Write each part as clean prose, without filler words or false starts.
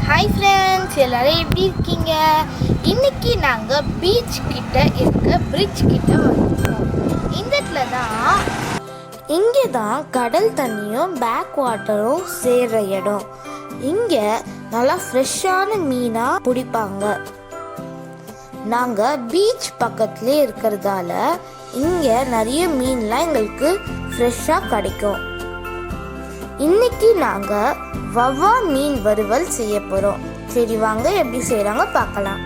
Hi friends, எல்லோரும் எப்படி இருக்கீங்க? இன்றைக்கி நாங்கள் பீச் கிட்ட இருக்க பிரிட்ஜ் கிட்ட வந்துருக்கோம். இந்த இடத்துல தான் இங்கே தான் கடல் தண்ணியும் பேக் வாட்டரும் சேர்கிற இடம். இங்கே நல்லா ஃப்ரெஷ்ஷான மீனாக பிடிப்பாங்க. நாங்கள் பீச் பக்கத்துலேயே இருக்கிறதால இங்கே நிறைய மீன்லாம் எங்களுக்கு ஃப்ரெஷ்ஷாக கிடைக்கும். இன்னைக்கு நாங்கள் வவ்வால் மீன் வறுவல் செய்ய போகிறோம். சரி வாங்க எப்படி செய்கிறாங்க பார்க்கலாம்.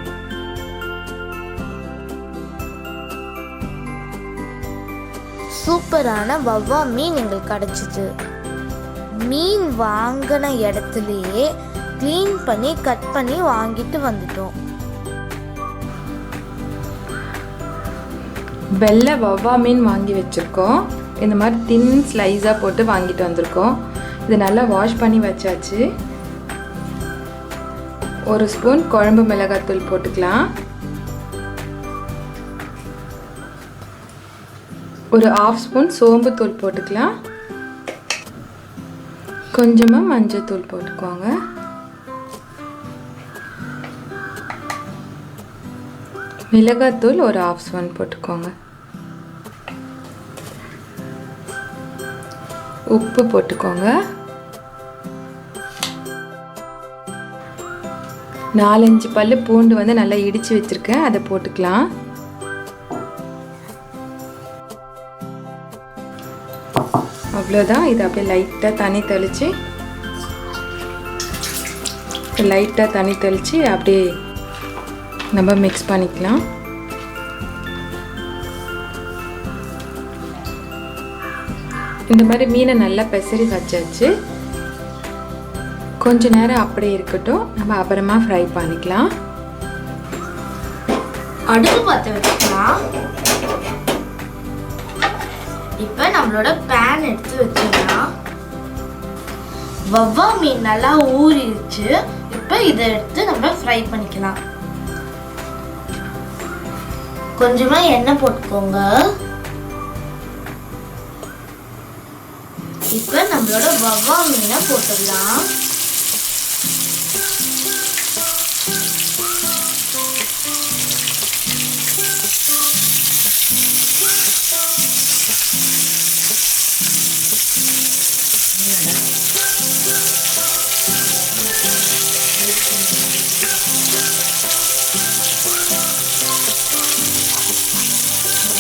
சூப்பரான வவ்வால் மீன் எங்களுக்கு கிடச்சிது. மீன் வாங்கின இடத்துலையே க்ளீன் பண்ணி கட் பண்ணி வாங்கிட்டு வந்துட்டோம். வெள்ளை வவ்வால் மீன் வாங்கி வச்சுருக்கோம். இந்த மாதிரி தின் ஸ்லைஸாக போட்டு வாங்கிட்டு வந்திருக்கோம். இது நல்லா வாஷ் பண்ணி வச்சாச்சு. ஒரு ஸ்பூன் குழம்பு மிளகாத்தூள் போட்டுக்கலாம். ஒரு 1/2 ஸ்பூன் சோம்பு தூள் போட்டுக்கலாம். கொஞ்சமாக மஞ்சள் தூள் போட்டுக்கோங்க. மிளகாத்தூள் ஒரு 1/2 ஸ்பூன் போட்டுக்கோங்க. உப்பு போட்டுக்கோங்க. 4-5 பல்லு பூண்டு வந்து நல்லா இடித்து வச்சுருக்கேன், அதை போட்டுக்கலாம். அவ்வளோதான். இது அப்படியே லைட்டாக தண்ணி தெளித்து அப்படியே நம்ம மிக்ஸ் பண்ணிக்கலாம். இந்த மாதிரி மீனை நல்லா பெசரி வச்சாச்சு. கொஞ்ச நேரம் அப்படியே இருக்கட்டும், நம்ம அப்புறமா ஃப்ரை பண்ணிக்கலாம். அடுப்பு பற்ற வச்சுக்கலாம். இப்போ நம்மளோட பேன் எடுத்து வச்சுக்கலாம். வவ்வால் மீன் நல்லா ஊறிடுச்சு. இப்போ இதை எடுத்து நம்ம ஃப்ரை பண்ணிக்கலாம். கொஞ்சமாக எண்ணெய் போட்டுக்கோங்க. இப்போ நம்மளோட வவ்வால் மீனை போட்டுடலாம்.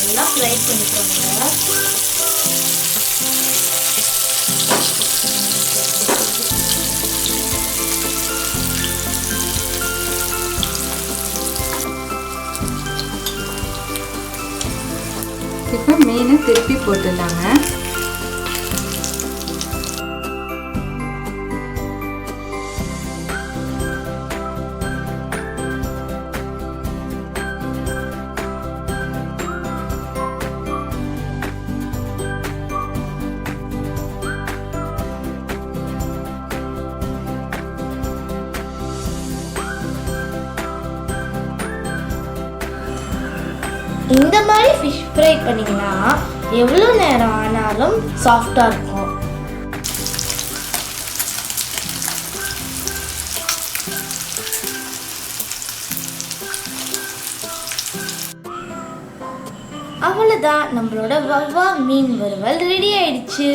நல்லா ஃப்ரை பண்ணிக்கோங்க. இப்போ மீனை திருப்பி போட்டுடலாங்க. இந்த மாதிரி ஃபிஷ் ஃப்ரை பண்ணிங்கன்னா எவ்வளோ நேரம் ஆனாலும் சாஃப்டாக இருக்கும். அவ்வளோதான், நம்மளோட வவ்வால் மீன் வறுவல் ரெடி ஆயிடுச்சு.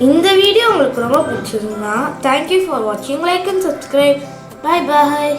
இந்த வீடியோ உங்களுக்கு ரொம்ப பிடிச்சிருந்தா தேங்க்யூ ஃபார் வாட்சிங். Like and subscribe. Bye bye.